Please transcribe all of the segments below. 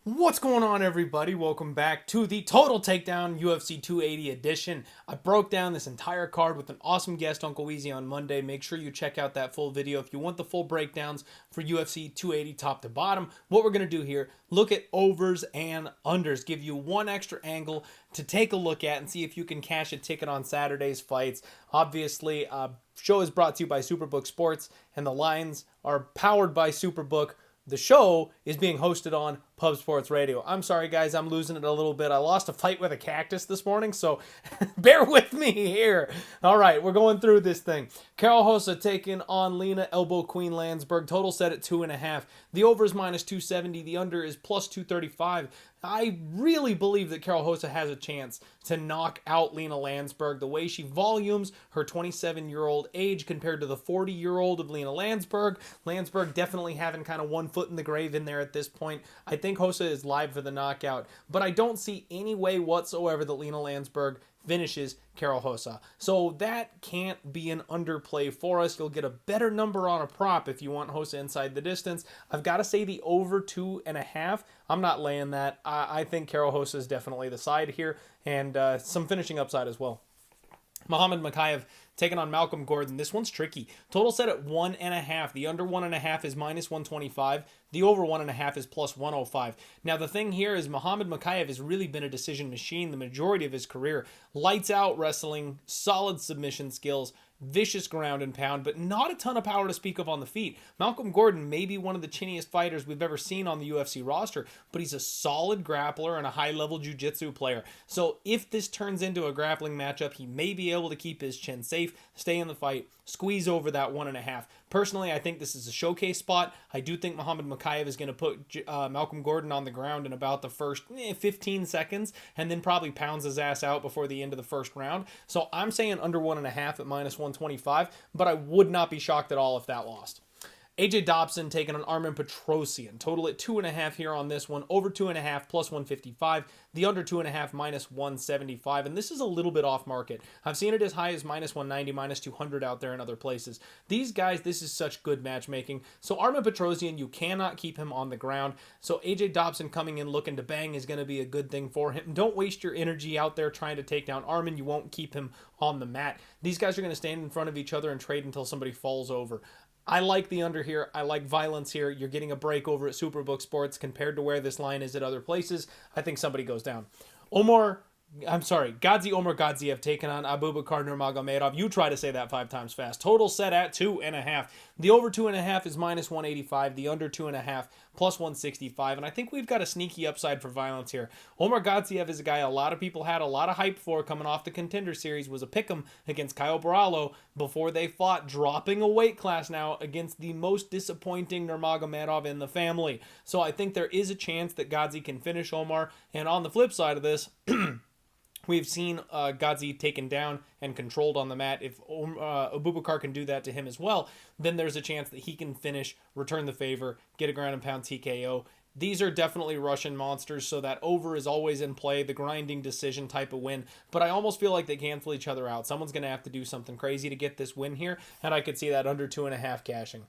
What's going on, everybody? Welcome back to the Total Takedown UFC 280 edition. I broke down this entire card with an awesome guest, Uncle Weezy, on Monday. Make sure you check out that full video if you want the full breakdowns for UFC 280 top to bottom. What we're going to do here, look at overs and unders, give you one extra angle to take a look at and see if you can cash a ticket on Saturday's fights. Obviously, show is brought to you by Superbook Sports, and the lines are powered by Superbook. The show is being hosted on Pub Sports Radio. I'm sorry, guys. I'm losing it a little bit. I lost a fight with a cactus this morning, so bear with me here. All right, we're going through this thing. Karol Rosa taking on Lena Elbow Queen Landsberg. Total set at 2.5. The over is minus 270. The under is plus 235. I really believe that Karol Rosa has a chance to knock out Lena Landsberg. The way she volumes her 27-year-old age compared to the 40-year-old of Lena Landsberg. Landsberg definitely having kind of one foot in the grave in there at this point. I think Rosa is live for the knockout, but I don't see any way whatsoever that Lena Landsberg finishes Karol Rosa. So that can't be an underplay for us. You'll get a better number on a prop if you want Rosa inside the distance. I've got to say the over 2.5. I'm not laying that. I think Karol Rosa is definitely the side here, and some finishing upside as well. Makhachev taking on Malcolm Gordon. This one's tricky. Total set at 1.5. The under 1.5 is minus 125. The over 1.5 is plus 105. Now, the thing here is Makhachev has really been a decision machine the majority of his career. Lights out wrestling, solid submission skills, vicious ground and pound, but not a ton of power to speak of on the feet. Malcolm Gordon may be one of the chinniest fighters we've ever seen on the UFC roster, but he's a solid grappler and a high-level jiu-jitsu player. So if this turns into a grappling matchup, he may be able to keep his chin safe, stay in the fight, squeeze over that 1.5. Personally, I think this is a showcase spot. I do think Makhachev is going to put Malcolm Gordon on the ground in about the first 15 seconds and then probably pounds his ass out before the end of the first round. So I'm saying under 1.5 at minus 125, but I would not be shocked at all if that lost. AJ Dobson taking on Armen Petrosyan. Total at 2.5 here on this one. Over 2.5 plus 155. The under 2.5 minus 175. And this is a little bit off market. I've seen it as high as minus 190, minus 200 out there in other places. These guys, this is such good matchmaking. So Armen Petrosyan, you cannot keep him on the ground. So AJ Dobson coming in looking to bang is going to be a good thing for him. Don't waste your energy out there trying to take down Armen. You won't keep him on the mat. These guys are going to stand in front of each other and trade until somebody falls over. I like the under here. I like violence here. You're getting a break over at Superbook Sports compared to where this line is at other places. I think somebody goes down. Gadzi Omar Gadziev taking on Abubakar Nurmagomedov. You try to say that 5 times fast. Total set at 2.5. The over 2.5 is minus 185. The under 2.5 plus 165. And I think we've got a sneaky upside for violence here. Omar Gadziev is a guy a lot of people had a lot of hype for coming off the Contender Series. Was a pick'em against Kyle Barallo before they fought, dropping a weight class now against the most disappointing Nurmagomedov in the family. So I think there is a chance that Gadzi can finish Omar. And on the flip side of this, we've seen Gadzi taken down and controlled on the mat. If Abubakar can do that to him as well, then there's a chance that he can finish, return the favor, get a ground and pound TKO. These are definitely Russian monsters, so that over is always in play, the grinding decision type of win. But I almost feel like they cancel each other out. Someone's going to have to do something crazy to get this win here, and I could see that under 2.5 cashing.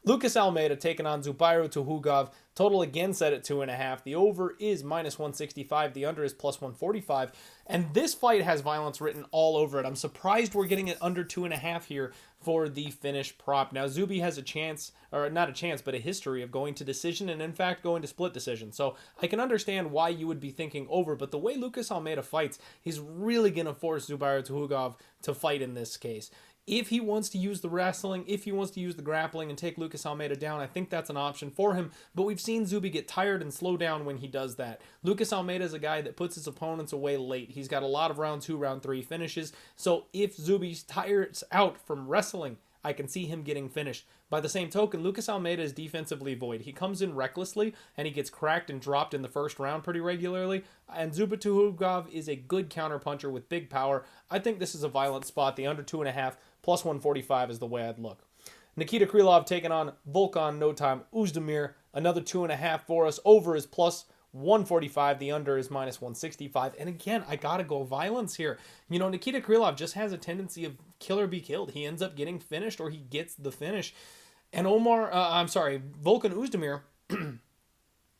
Lucas Almeida taking on Zubairo Tukhugov. Total again set at 2.5. The over is minus 165. The under is plus 145. And this fight has violence written all over it. I'm surprised we're getting it under 2.5 here for the finish prop. Now, Zuby has a chance, or not a chance, but a history of going to decision and, in fact, going to split decision. So I can understand why you would be thinking over, but the way Lucas Almeida fights, he's really going to force Zubairo Tukhugov to fight in this case. If he wants to use the wrestling, if he wants to use the grappling and take Lucas Almeida down, I think that's an option for him. But we've seen Zuby get tired and slow down when he does that. Lucas Almeida is a guy that puts his opponents away late. He's got a lot of round 2, round 3 finishes. So if Zuby tires out from wrestling, I can see him getting finished. By the same token, Lucas Almeida is defensively void. He comes in recklessly, and he gets cracked and dropped in the first round pretty regularly. And Zubairo Tukhugov is a good counterpuncher with big power. I think this is a violent spot. The under 2.5 plus 145 is the way I'd look. Nikita Krylov taking on Volkan No Time Uzdemir. Another 2.5 for us. Over is plus 145. The under is minus 165. And again, I gotta go violence here. You know, Nikita Krylov just has a tendency of kill or be killed. He ends up getting finished or he gets the finish. And Volkan Uzdemir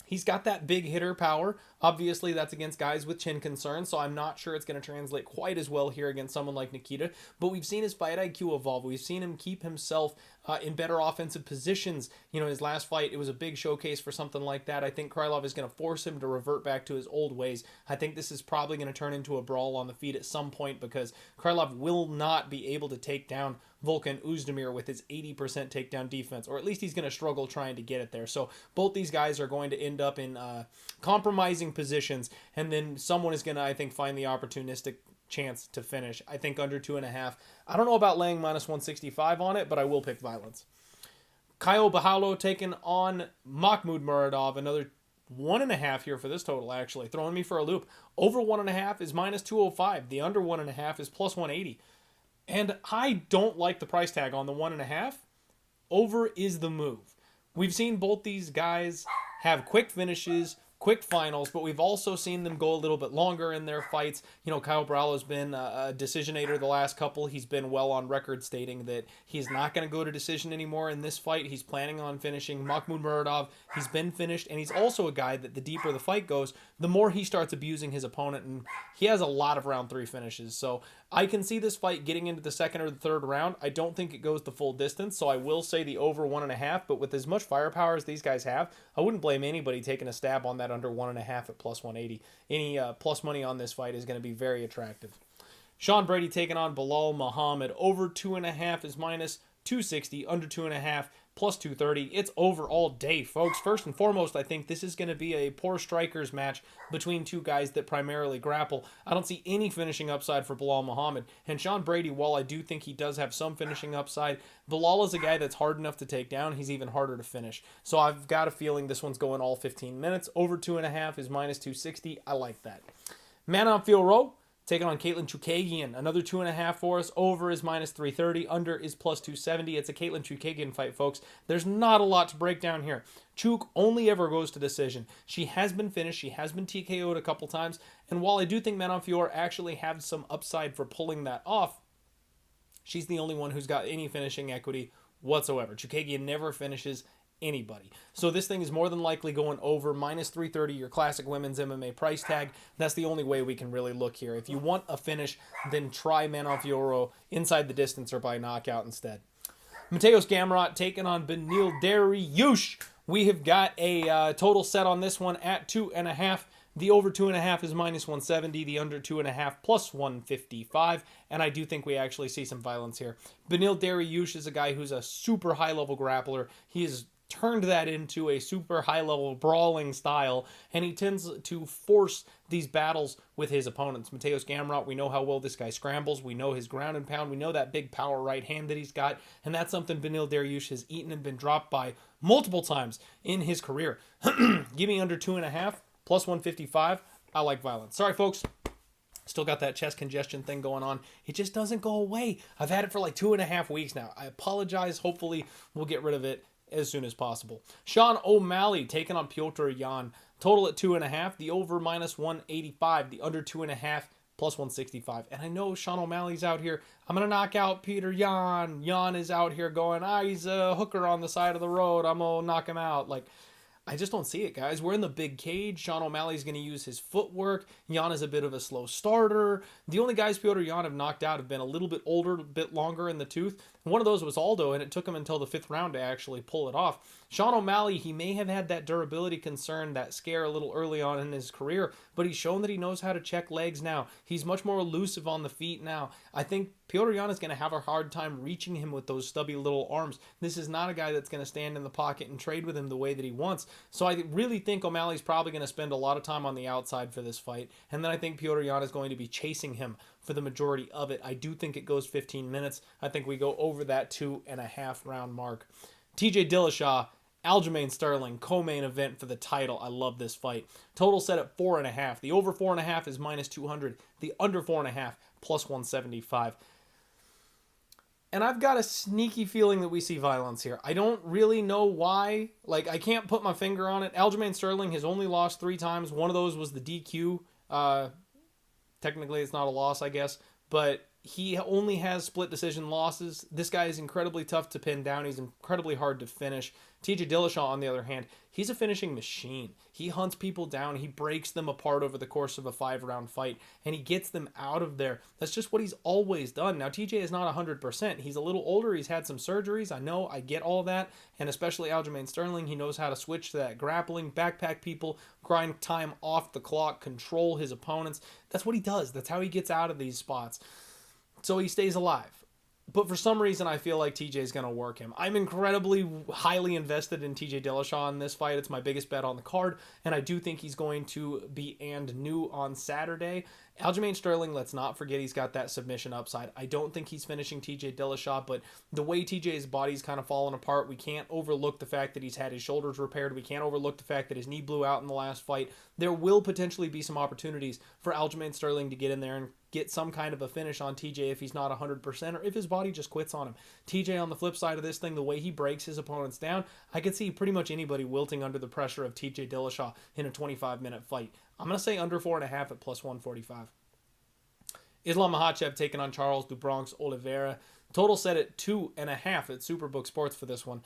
He's got that big hitter power. Obviously, that's against guys with chin concerns, so I'm not sure it's going to translate quite as well here against someone like Nikita. But we've seen his fight IQ evolve. We've seen him keep himself in better offensive positions. You know, his last fight, it was a big showcase for something like that. I think Krylov is going to force him to revert back to his old ways. I think this is probably going to turn into a brawl on the feet at some point because Krylov will not be able to take down Volkan Oezdemir with his 80% takedown defense, or at least he's going to struggle trying to get it there. So both these guys are going to end up in compromising positions, and then someone is going to, I think, find the opportunistic chance to finish. I think under 2.5. I don't know about laying -165 on it, but I will pick violence. Caio Borralho taking on Makhmud Muradov, another 1.5 here for this total, actually. Throwing me for a loop. Over 1.5 is -205. The under 1.5 is +180. And I don't like the price tag on the 1.5. Over is the move. We've seen both these guys have quick finishes, quick finals, but we've also seen them go a little bit longer in their fights. You know, Caio Borralho's been a decisionator the last couple. He's been well on record stating that he's not going to go to decision anymore in this fight. He's planning on finishing Makhmud Muradov. He's been finished, and he's also a guy that the deeper the fight goes, the more he starts abusing his opponent, and he has a lot of round 3 finishes. So I can see this fight getting into the second or the third round. I don't think it goes the full distance, so I will say the over 1.5, but with as much firepower as these guys have, I wouldn't blame anybody taking a stab on that under 1.5 at +180. Any plus money on this fight is going to be very attractive. Sean Brady taking on Belal Muhammad. Over 2.5 is -260, under 2.5 +230. It's over all day, folks. First and foremost, I think this is going to be a poor strikers match between two guys that primarily grapple. I don't see any finishing upside for Belal Muhammad. And Sean Brady, while I do think he does have some finishing upside, Belal is a guy that's hard enough to take down. He's even harder to finish. So I've got a feeling this one's going all 15 minutes. Over 2.5 is -260. I like that. Manon Fiorot taking on Katlyn Chookagian. Another 2.5 for us. Over is -330. Under is +270. It's a Katlyn Chookagian fight, folks. There's not a lot to break down here. Chook only ever goes to decision. She has been finished. She has been TKO'd a couple times. And while I do think Manon Fiorot actually has some upside for pulling that off, she's the only one who's got any finishing equity whatsoever. Chookagian never finishes anybody. So this thing is more than likely going over. -330, your classic women's MMA price tag. That's the only way we can really look here. If you want a finish, then try Manon Fiorot inside the distance or by knockout instead. Mateusz Gamrot taking on Beneil Dariush. We have got a total set on this one at 2.5. The over 2.5 is -170. The under 2.5 +155. And I do think we actually see some violence here. Beneil Dariush is a guy who's a super high-level grappler. He is turned that into a super high-level brawling style, and he tends to force these battles with his opponents. Mateusz Gamrot, we know how well this guy scrambles. We know his ground and pound. We know that big power right hand that he's got, and that's something Beneil Dariush has eaten and been dropped by multiple times in his career. Give me under 2.5, +155. I like violence. Sorry, folks. Still got that chest congestion thing going on. It just doesn't go away. I've had it for like 2.5 weeks now. I apologize. Hopefully, we'll get rid of it as soon as possible. Sean O'Malley taking on Petr Yan. Total at 2.5. The over -185. The under 2.5 +165. And I know Sean O'Malley's out here. I'm going to knock out Petr Yan. Yan is out here going, he's a hooker on the side of the road. I'm going to knock him out. Like, I just don't see it, guys. We're in the big cage. Sean O'Malley's going to use his footwork. Yan is a bit of a slow starter. The only guys Petr Yan have knocked out have been a little bit older, a bit longer in the tooth. One of those was Aldo, and it took him until the 5th round to actually pull it off. Sean O'Malley, he may have had that durability concern, that scare a little early on in his career, but he's shown that he knows how to check legs now. He's much more elusive on the feet now. I think Petr Yan is going to have a hard time reaching him with those stubby little arms. This is not a guy that's going to stand in the pocket and trade with him the way that he wants. So I really think O'Malley's probably going to spend a lot of time on the outside for this fight, and then I think Petr Yan is going to be chasing him for the majority of it. I do think it goes 15 minutes. I think we go over that 2.5 round mark. TJ Dillashaw, Aljamain Sterling, co-main event for the title. I love this fight. Total set at 4.5. The over 4.5 is -200. The under 4.5 +175. And I've got a sneaky feeling that we see violence here. I don't really know why. Like, I can't put my finger on it. Aljamain Sterling has only lost 3 times. One of those was the DQ. Technically, it's not a loss, I guess. But He only has split decision losses. This guy is incredibly tough to pin down. He's incredibly hard to finish. TJ Dillashaw, on the other hand, he's a finishing machine. He hunts people down. He breaks them apart over the course of a 5-round fight, and he gets them out of there. That's just what he's always done. Now, TJ is not 100%. He's a little older. He's had some surgeries. I know. I get all that. And especially Aljamain Sterling, he knows how to switch to that grappling, backpack people, grind time off the clock, control his opponents. That's what he does. That's how he gets out of these spots. So he stays alive. But for some reason, I feel like TJ is going to work him. I'm incredibly highly invested in TJ Dillashaw in this fight. It's my biggest bet on the card, and I do think he's going to be and new on Saturday. Aljamain Sterling, let's not forget he's got that submission upside. I don't think he's finishing TJ Dillashaw, but the way TJ's body's kind of fallen apart, we can't overlook the fact that he's had his shoulders repaired. We can't overlook the fact that his knee blew out in the last fight. There will potentially be some opportunities for Aljamain Sterling to get in there and get some kind of a finish on TJ if he's not 100% or if his body just quits on him. TJ, on the flip side of this thing, the way he breaks his opponents down, I could see pretty much anybody wilting under the pressure of TJ Dillashaw in a 25-minute fight. I'm going to say under 4.5 at plus 145. Islam Makhachev taking on Charles do Bronx Oliveira. Total set at 2.5 at Superbook Sports for this one.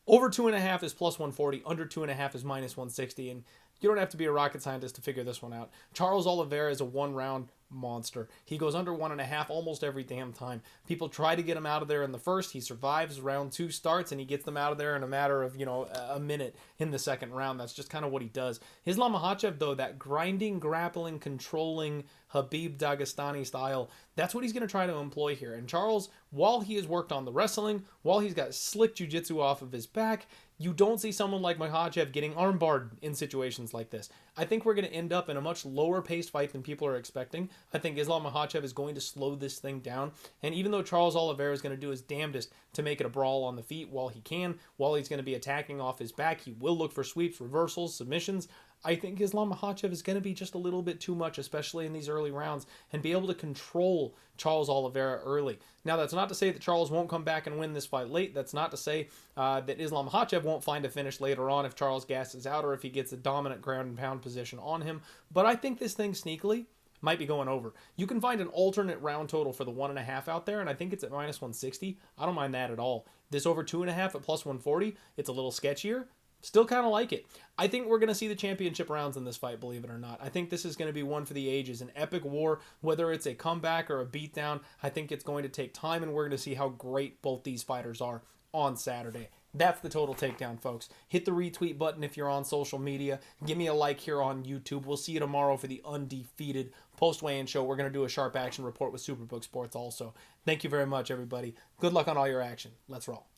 Over 2.5 is plus 140. Under 2.5 is minus 160. And you don't have to be a rocket scientist to figure this one out. Charles Oliveira is a one-round monster. He goes under 1.5 almost every damn time. People try to get him out of there in the first. He survives. Round 2 starts, and he gets them out of there in a matter of, a minute in the second round. That's just kind of what he does. Islam Makhachev, though, that grinding, grappling, controlling, Habib Dagestani style, that's what he's going to try to employ here. And Charles, while he has worked on the wrestling, while he's got slick jiu-jitsu off of his back, you don't see someone like Makhachev getting armbarred in situations like this. I think we're going to end up in a much lower-paced fight than people are expecting. I think Islam Makhachev is going to slow this thing down. And even though Charles Oliveira is going to do his damnedest to make it a brawl on the feet while he can, while he's going to be attacking off his back, he will look for sweeps, reversals, submissions. I think Islam Makhachev is going to be just a little bit too much, especially in these early rounds, and be able to control Charles Oliveira early. Now, that's not to say that Charles won't come back and win this fight late. That's not to say that Islam Makhachev won't find a finish later on if Charles gasses out or if he gets a dominant ground and pound position on him. But I think this thing sneakily might be going over. You can find an alternate round total for the 1.5 out there, and I think it's at minus 160. I don't mind that at all. This over 2.5 at plus 140, it's a little sketchier. Still kind of like it. I think we're going to see the championship rounds in this fight, believe it or not. I think this is going to be one for the ages, an epic war, whether it's a comeback or a beatdown. I think it's going to take time, and we're going to see how great both these fighters are on Saturday. That's the Total Takedown, folks. Hit the retweet button if you're on social media. Give me a like here on YouTube. We'll see you tomorrow for the undefeated post-weigh-in show. We're going to do a sharp action report with Superbook Sports also. Thank you very much, everybody. Good luck on all your action. Let's roll.